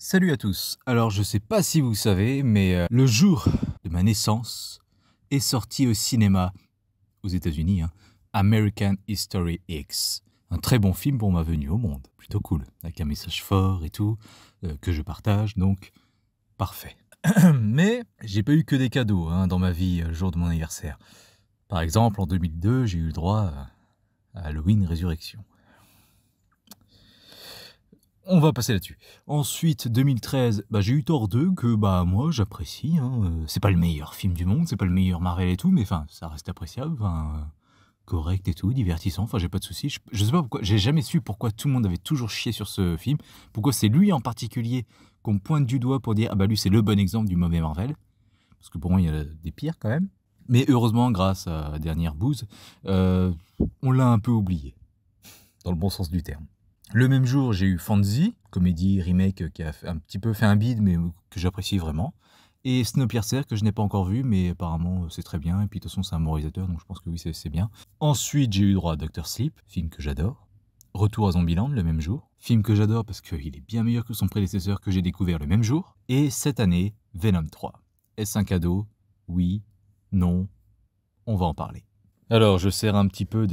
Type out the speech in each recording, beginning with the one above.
Salut à tous. Alors je sais pas si vous savez, mais le jour de ma naissance est sorti au cinéma aux États-Unis, hein, American History X. Un très bon film pour ma venue au monde. Plutôt cool, avec un message fort et tout, que je partage, donc parfait. Mais j'ai pas eu que des cadeaux hein, dans ma vie le jour de mon anniversaire. Par exemple, en 2002, j'ai eu le droit à Halloween Résurrection. On va passer là-dessus. Ensuite, 2013, j'ai eu Thor 2 que moi j'apprécie. Hein. C'est pas le meilleur film du monde, c'est pas le meilleur Marvel et tout, mais enfin ça reste appréciable, correct et tout, divertissant. Enfin j'ai pas de soucis. Je sais pas pourquoi, j'ai jamais su pourquoi tout le monde avait toujours chié sur ce film. Pourquoi c'est lui en particulier qu'on me pointe du doigt pour dire lui c'est le bon exemple du mauvais Marvel. Parce que pour moi il y en a des pires quand même. Mais heureusement grâce à la dernière bouse, on l'a un peu oublié dans le bon sens du terme. Le même jour, j'ai eu Fantasy, comédie remake qui a un petit peu fait un bide, mais que j'apprécie vraiment. Et Snowpiercer, que je n'ai pas encore vu, mais apparemment c'est très bien. Et puis de toute façon, c'est un moralisateur, donc je pense que oui, c'est bien. Ensuite, j'ai eu droit à Dr. Sleep, film que j'adore. Retour à Zombieland, le même jour. Film que j'adore parce qu'il est bien meilleur que son prédécesseur que j'ai découvert le même jour. Et cette année, Venom 3. Est-ce un cadeau? Oui, non, on va en parler. Alors, je sers un petit peu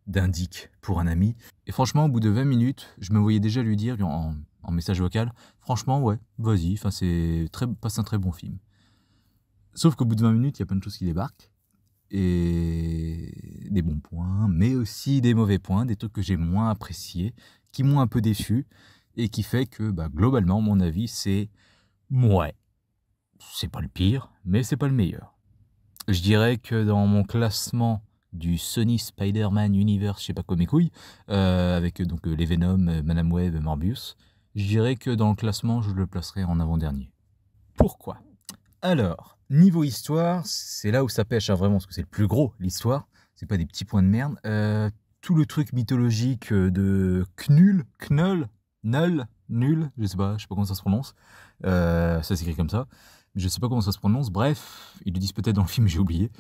d'indic pour un ami. Et franchement, au bout de 20 minutes, je me voyais déjà lui dire en message vocal, franchement, ouais, vas-y, passe un très bon film. Sauf qu'au bout de 20 minutes, il y a plein de choses qui débarquent. Et des bons points, mais aussi des mauvais points, des trucs que j'ai moins appréciés, qui m'ont un peu déçu, et qui fait que, globalement, mon avis, c'est, ouais, c'est pas le pire, mais c'est pas le meilleur. Je dirais que dans mon classement du Sony Spider-Man Universe, je sais pas quoi mes couilles, avec donc les Venom, Madame Web, Morbius, je dirais que dans le classement, je le placerai en avant-dernier. Pourquoi? Alors, niveau histoire, c'est là où ça pêche vraiment, parce que c'est le plus gros, l'histoire, c'est pas des petits points de merde. Tout le truc mythologique de Knull, Nul, je sais pas comment ça se prononce, ça s'écrit comme ça, je sais pas comment ça se prononce, bref, ils le disent peut-être dans le film, j'ai oublié.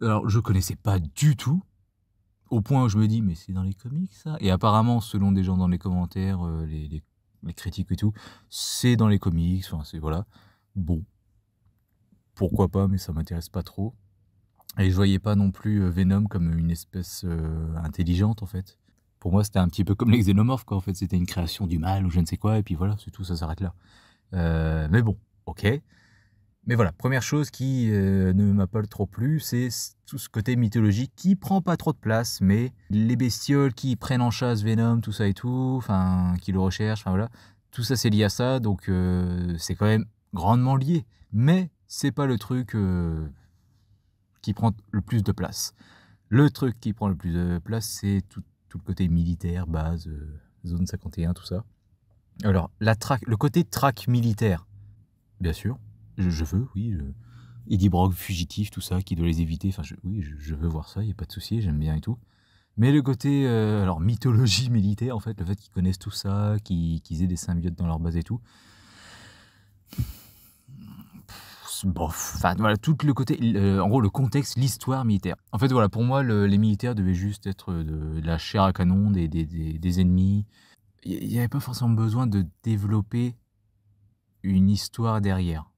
Alors, je connaissais pas du tout, au point où je me dis, mais c'est dans les comics, ça? Et apparemment, selon des gens dans les commentaires, les critiques et tout, c'est dans les comics, enfin, c'est, voilà. Bon, pourquoi pas, mais ça m'intéresse pas trop. Et je voyais pas non plus Venom comme une espèce intelligente, en fait. Pour moi, c'était un petit peu comme les xénomorphes, quoi, en fait. C'était une création du mal ou je ne sais quoi, et puis voilà, c'est tout, ça s'arrête là. Mais bon, ok. Mais voilà, première chose qui ne m'a pas trop plu, c'est tout ce côté mythologique qui prend pas trop de place, mais les bestioles qui prennent en chasse Venom, tout ça et tout, enfin, qui le recherchent, enfin voilà, tout ça c'est lié à ça, donc c'est quand même grandement lié. Mais c'est pas le truc qui prend le plus de place. Le truc qui prend le plus de place, c'est tout le côté militaire, base, zone 51, tout ça. Alors, le côté traque militaire, bien sûr. Je veux, oui. Eddie Brock, fugitif, tout ça, qui doit les éviter. Enfin, oui, je veux voir ça, il n'y a pas de souci, j'aime bien et tout. Mais le côté, alors, mythologie militaire, en fait, le fait qu'ils connaissent tout ça, qu'ils aient des symbiotes dans leur base et tout. Bof, enfin, voilà, tout le côté, en gros, le contexte, l'histoire militaire. En fait, voilà, pour moi, les militaires devaient juste être de la chair à canon, des ennemis. Il n'y avait pas forcément besoin de développer une histoire derrière.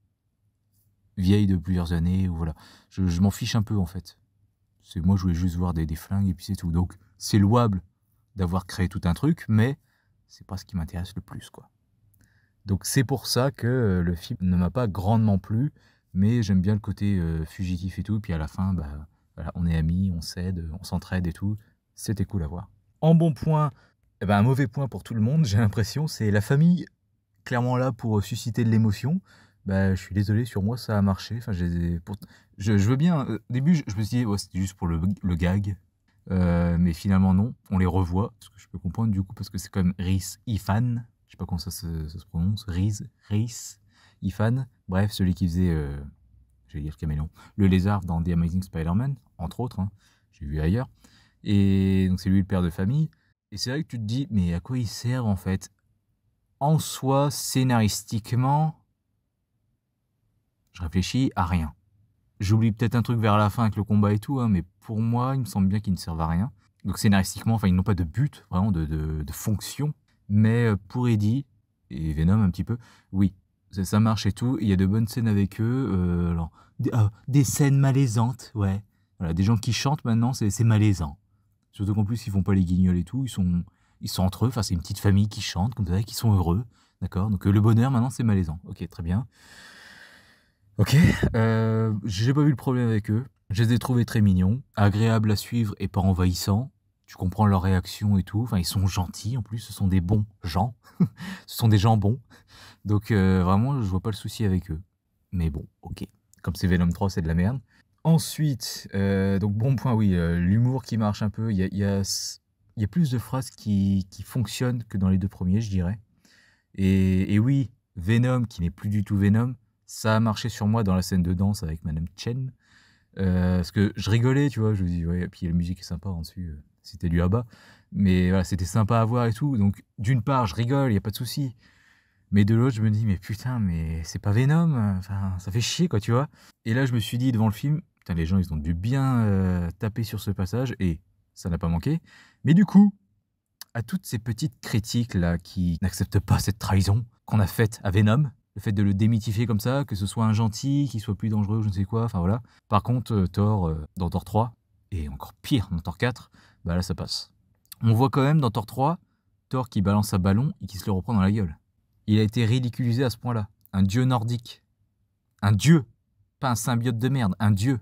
Vieille de plusieurs années, ou voilà. Je m'en fiche un peu en fait. Moi je voulais juste voir des flingues et puis c'est tout. Donc c'est louable d'avoir créé tout un truc, mais c'est pas ce qui m'intéresse le plus quoi. Donc c'est pour ça que le film ne m'a pas grandement plu, mais j'aime bien le côté fugitif et tout. Puis à la fin, voilà, on est amis, on s'aide, on s'entraide et tout. C'était cool à voir. En bon point, un mauvais point pour tout le monde, j'ai l'impression, c'est la famille clairement là pour susciter de l'émotion. Je suis désolé, sur moi ça a marché. Enfin, je veux bien. Au début, je me suis dit, c'était juste pour le gag. Mais finalement, non. On les revoit. Ce que je peux comprendre du coup, parce que c'est quand même Rhys Ifan. Je sais pas comment ça se prononce. Rhys Ifan. Bref, celui qui faisait, je vais dire caméléon, le lézard dans The Amazing Spider-Man, entre autres. Hein. J'ai vu ailleurs. Et donc, c'est lui le père de famille. Et c'est vrai que tu te dis, mais à quoi ils servent en fait? En soi, scénaristiquement, je réfléchis à rien. J'oublie peut-être un truc vers la fin avec le combat et tout, hein, mais pour moi, il me semble bien qu'ils ne servent à rien. Donc scénaristiquement, enfin, ils n'ont pas de but, vraiment de fonction. Mais pour Eddie, et Venom un petit peu, oui, ça marche et tout. Il y a de bonnes scènes avec eux. Alors, des scènes malaisantes, ouais. Voilà, des gens qui chantent maintenant, c'est malaisant. Surtout qu'en plus, ils font pas les guignols et tout. Ils sont entre eux. Enfin, c'est une petite famille qui chante, comme ça, qui sont heureux. D'accord. Donc, le bonheur, maintenant, c'est malaisant. Ok, très bien. Ok. J'ai pas vu le problème avec eux. Je les ai trouvés très mignons, agréables à suivre et pas envahissants. Tu comprends leur réaction et tout. Enfin, ils sont gentils en plus. Ce sont des bons gens. Ce sont des gens bons. Donc, vraiment, je vois pas le souci avec eux. Mais bon, ok. Comme c'est Venom 3, c'est de la merde. Ensuite, donc bon point, oui, l'humour qui marche un peu. Il y a plus de phrases qui fonctionnent que dans les deux premiers, je dirais. Et oui, Venom, qui n'est plus du tout Venom, ça a marché sur moi dans la scène de danse avec Madame Chen. Parce que je rigolais, tu vois, je me dis, ouais, et puis la musique est sympa en dessus, c'était du ABBA. Mais voilà, c'était sympa à voir et tout. Donc, d'une part, je rigole, il n'y a pas de souci. Mais de l'autre, je me dis, mais putain, mais c'est pas Venom, enfin, ça fait chier, quoi, tu vois. Et là, je me suis dit, devant le film, putain, les gens, ils ont dû bien taper sur ce passage, et ça n'a pas manqué. Mais du coup, à toutes ces petites critiques, là, qui n'acceptent pas cette trahison qu'on a faite à Venom, le fait de le démythifier comme ça, que ce soit un gentil, qu'il soit plus dangereux, je ne sais quoi, enfin voilà. Par contre, Thor, dans Thor 3, et encore pire, dans Thor 4, bah là, ça passe. On voit quand même, dans Thor 3, Thor qui balance un ballon et qui se le reprend dans la gueule. Il a été ridiculisé à ce point-là. Un dieu nordique. Un dieu. Pas un symbiote de merde. Un dieu.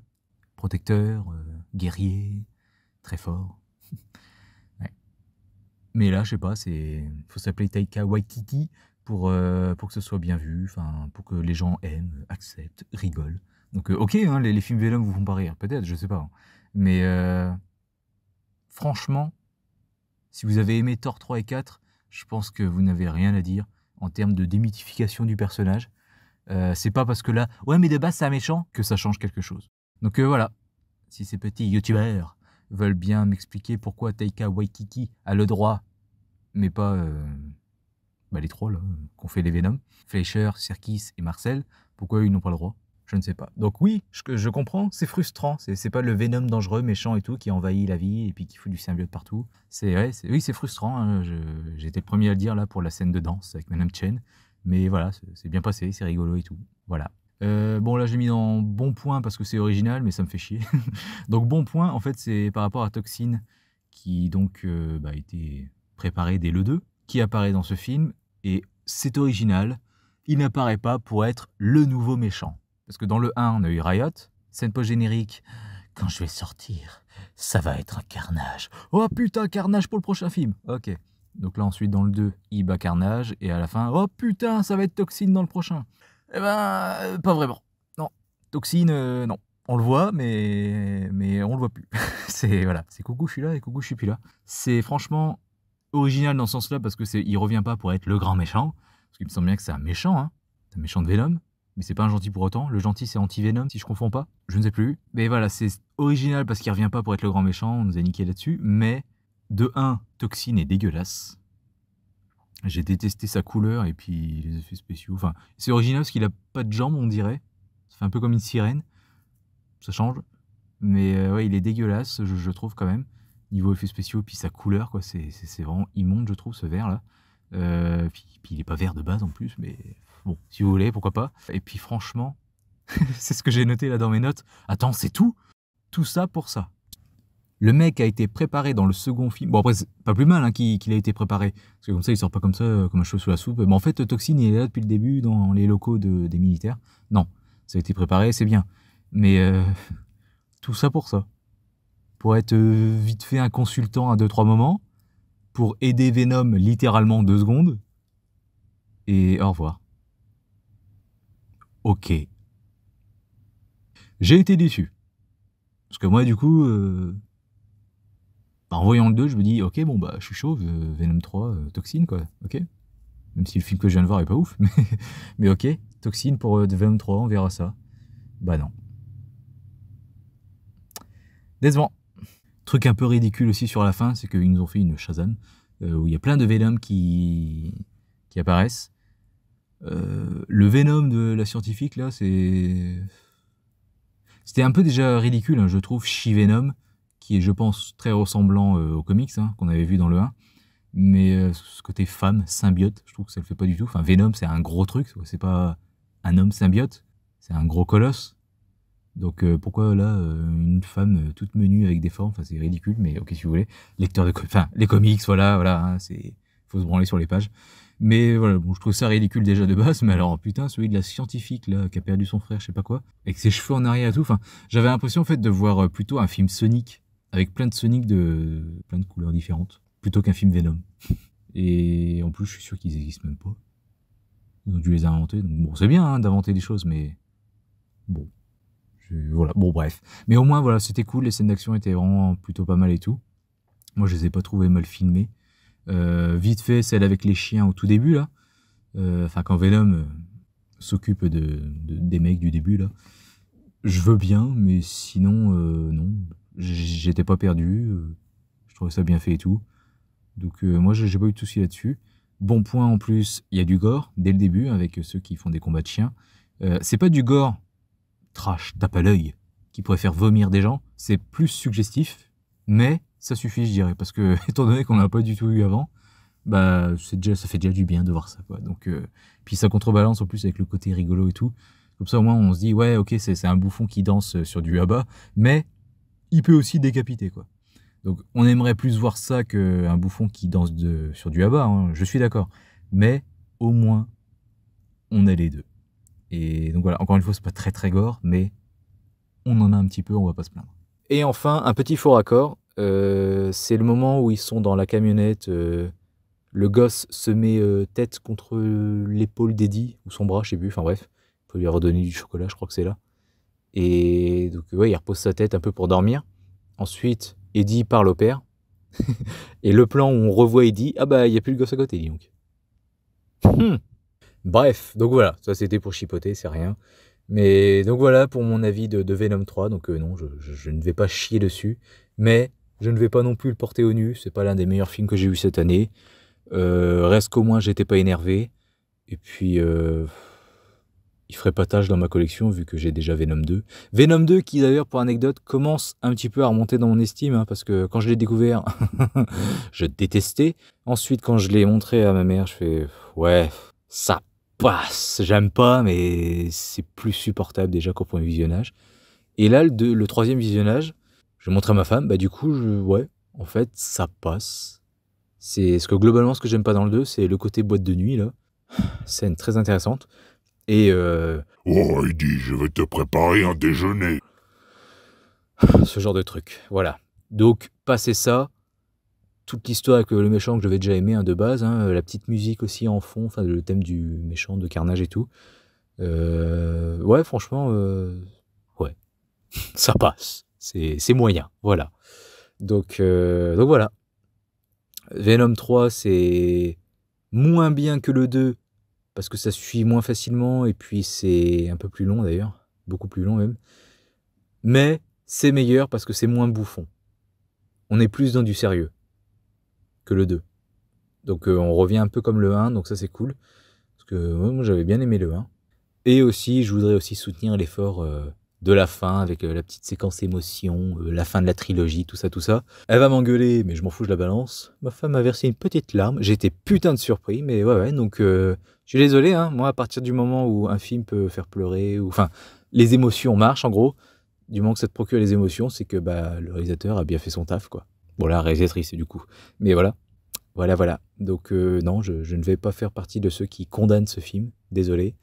Protecteur, guerrier, très fort. Ouais. Mais là, je sais pas, faut s'appeler Taika Waititi pour que ce soit bien vu, enfin, pour que les gens aiment, acceptent, rigolent. Donc, ok, hein, les films Venom vous font pas rire, peut-être, je sais pas. Hein. Mais franchement, si vous avez aimé Thor 3 et 4, je pense que vous n'avez rien à dire en termes de démythification du personnage. C'est pas parce que là, ouais, mais de base c'est un méchant, que ça change quelque chose. Donc voilà, si ces petits youtubeurs veulent bien m'expliquer pourquoi Taika Waititi a le droit, mais pas les trois là, qu'on fait les Venom, Fleischer, Serkis et Marcel, pourquoi ils n'ont pas le droit? Je ne sais pas. Donc oui, je comprends, c'est frustrant. C'est pas le Venom dangereux, méchant et tout, qui envahit la vie et puis qui fout du symbiote partout. Oui, c'est frustrant. Hein. J'ai été le premier à le dire là pour la scène de danse avec Madame Chen. Mais voilà, c'est bien passé, c'est rigolo et tout. Voilà. Bon là j'ai mis dans bon point parce que c'est original, mais ça me fait chier. Donc bon point, en fait, c'est par rapport à Toxin, qui donc a été préparé dès le 2, qui apparaît dans ce film. Et c'est original. Il n'apparaît pas pour être le nouveau méchant. Parce que dans le 1, on a eu Riot, scène post-générique. Quand je vais sortir, ça va être un carnage. Oh putain, carnage pour le prochain film. Ok. Donc là, ensuite, dans le 2, il bat Carnage. Et à la fin, oh putain, ça va être Toxin dans le prochain. Eh ben, pas vraiment. Non. Toxin, non. On le voit, mais on le voit plus. Voilà, c'est coucou, je suis là et coucou, je suis plus là. C'est franchement original dans ce sens-là parce que il revient pas pour être le grand méchant. Parce qu'il me semble bien que c'est un méchant, hein. C'est un méchant de Venom. Mais c'est pas un gentil pour autant. Le gentil, c'est anti-Venom, si je confonds pas. Je ne sais plus. Mais voilà, c'est original parce qu'il revient pas pour être le grand méchant. On nous a niqué là-dessus. Mais, de 1, Toxin est dégueulasse. J'ai détesté sa couleur et puis les effets spéciaux. Enfin, c'est original parce qu'il a pas de jambes, on dirait. Ça fait un peu comme une sirène. Ça change. Mais ouais, il est dégueulasse, je trouve quand même. Niveau effets spéciaux, puis sa couleur, quoi. C'est vraiment immonde, je trouve, ce vert-là. Puis il est pas vert de base en plus, mais bon, si vous voulez, pourquoi pas. Et puis franchement, c'est ce que j'ai noté là dans mes notes. Attends, c'est tout? Tout ça pour ça. Le mec a été préparé dans le second film. Bon après, c'est pas plus mal hein, qu'il a été préparé. Parce que comme ça, il sort pas comme ça, comme un cheveu sous la soupe. Mais en fait, Toxin, il est là depuis le début dans les locaux des militaires. Non, ça a été préparé, c'est bien. Mais tout ça pour ça. Pour être vite fait un consultant à 2-3 moments. Pour aider Venom littéralement 2 secondes. Et au revoir. Ok. J'ai été déçu. Parce que moi, du coup, en voyant le 2, je me dis, ok, bon, bah, je suis chaud, Venom 3, Toxin, quoi. Ok. Même si le film que je viens de voir est pas ouf. Mais ok, Toxin pour Venom 3, on verra ça. Bah non. Décevant. Truc un peu ridicule aussi sur la fin, c'est qu'ils nous ont fait une Shazam, où il y a plein de Venom qui apparaissent. Le Venom de la scientifique, là, c'était un peu déjà ridicule, hein, je trouve, She-Venom, qui est, je pense, très ressemblant aux comics, hein, qu'on avait vu dans le 1. Mais ce côté femme, symbiote, je trouve que ça le fait pas du tout. Enfin, Venom, c'est un gros truc, c'est pas un homme symbiote, c'est un gros colosse. Donc pourquoi là, une femme toute menue avec des formes, enfin c'est ridicule, mais ok si vous voulez. Lecteur de enfin les comics, voilà, hein, c'est faut se branler sur les pages. Mais voilà, bon, je trouve ça ridicule déjà de base, mais alors putain, celui de la scientifique là, qui a perdu son frère, je sais pas quoi, avec ses cheveux en arrière et tout, enfin, j'avais l'impression en fait de voir plutôt un film Sonic, avec plein de Sonic de plein de couleurs différentes, plutôt qu'un film Venom. Et en plus, je suis sûr qu'ils existent même pas. Ils ont dû les inventer, donc bon, c'est bien hein, d'inventer des choses, mais bon. Voilà, bon bref. Mais au moins, voilà, c'était cool, les scènes d'action étaient vraiment plutôt pas mal et tout. Moi, je les ai pas trouvées mal filmées. Vite fait, celle avec les chiens au tout début, là. Enfin, quand Venom s'occupe des mecs du début, là. Je veux bien, mais sinon, non. J'étais pas perdu. Je trouvais ça bien fait et tout. Donc, moi, j'ai pas eu de soucis là-dessus. Bon point en plus, il y a du gore dès le début avec ceux qui font des combats de chiens. C'est pas du gore trash, tape à l'œil, qui pourrait faire vomir des gens, c'est plus suggestif, mais ça suffit, je dirais, parce que étant donné qu'on l'a pas du tout eu avant, bah ça fait déjà du bien de voir ça, quoi. Donc puis ça contrebalance en plus avec le côté rigolo et tout. Comme ça au moins on se dit ouais ok c'est un bouffon qui danse sur du haba, mais il peut aussi décapiter quoi. Donc on aimerait plus voir ça qu'un bouffon qui danse sur du haba, hein, je suis d'accord, mais au moins on a les deux. Et donc voilà, encore une fois, c'est pas très très gore, mais on en a un petit peu, on va pas se plaindre. Et enfin, un petit faux raccord, c'est le moment où ils sont dans la camionnette, le gosse se met tête contre l'épaule d'Eddie, ou son bras, je sais plus, enfin bref, il faut lui redonner du chocolat, je crois que c'est là. Et donc ouais, il repose sa tête un peu pour dormir. Ensuite, Eddie parle au père. Et le plan où on revoit Eddie, ah bah il n'y a plus le gosse à côté, dis donc. Bref, donc voilà, ça c'était pour chipoter, c'est rien. Mais donc voilà pour mon avis de Venom 3. Donc non, je ne vais pas chier dessus, mais je ne vais pas non plus le porter au nu. C'est pas l'un des meilleurs films que j'ai eu cette année. Reste qu'au moins j'étais pas énervé. Et puis il ferait pas tâche dans ma collection vu que j'ai déjà Venom 2. Venom 2 qui d'ailleurs pour anecdote commence un petit peu à remonter dans mon estime hein, parce que quand je l'ai découvert, je détestais. Ensuite quand je l'ai montré à ma mère, je fais ouais ça passe, j'aime pas, mais c'est plus supportable déjà qu'au premier visionnage. Et là, le troisième visionnage, je montre à ma femme, bah du coup, ouais, en fait, ça passe. C'est ce que globalement, ce que j'aime pas dans le 2, c'est le côté boîte de nuit, là. Scène très intéressante. Et oh, Eddie, je vais te préparer un déjeuner. Ce genre de truc, voilà. Donc, passer ça, toute l'histoire avec le méchant que j'avais déjà aimé hein, de base, hein, la petite musique aussi en fond, enfin le thème du méchant, de Carnage et tout. Ouais, franchement, ouais, ça passe. C'est moyen, voilà. Donc voilà. Venom 3, c'est moins bien que le 2, parce que ça suit moins facilement, et puis c'est un peu plus long d'ailleurs, beaucoup plus long même. Mais c'est meilleur parce que c'est moins bouffon. On est plus dans du sérieux que le 2. Donc on revient un peu comme le 1, donc ça c'est cool. Parce que moi j'avais bien aimé le 1. Et aussi, je voudrais aussi soutenir l'effort de la fin, avec la petite séquence émotion, la fin de la trilogie, tout ça, tout ça. Elle va m'engueuler, mais je m'en fous, je la balance. Ma femme m'a versé une petite larme. J'ai été putain de surpris, mais ouais, donc je suis désolé, hein. Moi, à partir du moment où un film peut faire pleurer, ou enfin, les émotions marchent, en gros, du moment que ça te procure les émotions, c'est que bah, le réalisateur a bien fait son taf, quoi. Bon, la réalisatrice, du coup. Mais voilà. Voilà. Donc non, je ne vais pas faire partie de ceux qui condamnent ce film. Désolé.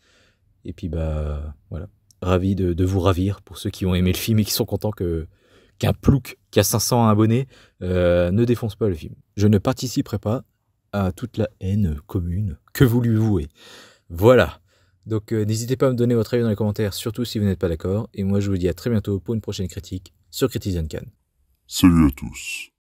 Et puis bah voilà. Ravi de vous ravir pour ceux qui ont aimé le film et qui sont contents qu'un plouc qui a 500 abonnés ne défonce pas le film. Je ne participerai pas à toute la haine commune que vous lui vouez. Voilà. Donc n'hésitez pas à me donner votre avis dans les commentaires, surtout si vous n'êtes pas d'accord. Et moi je vous dis à très bientôt pour une prochaine critique sur Critizen Can. Salut à tous.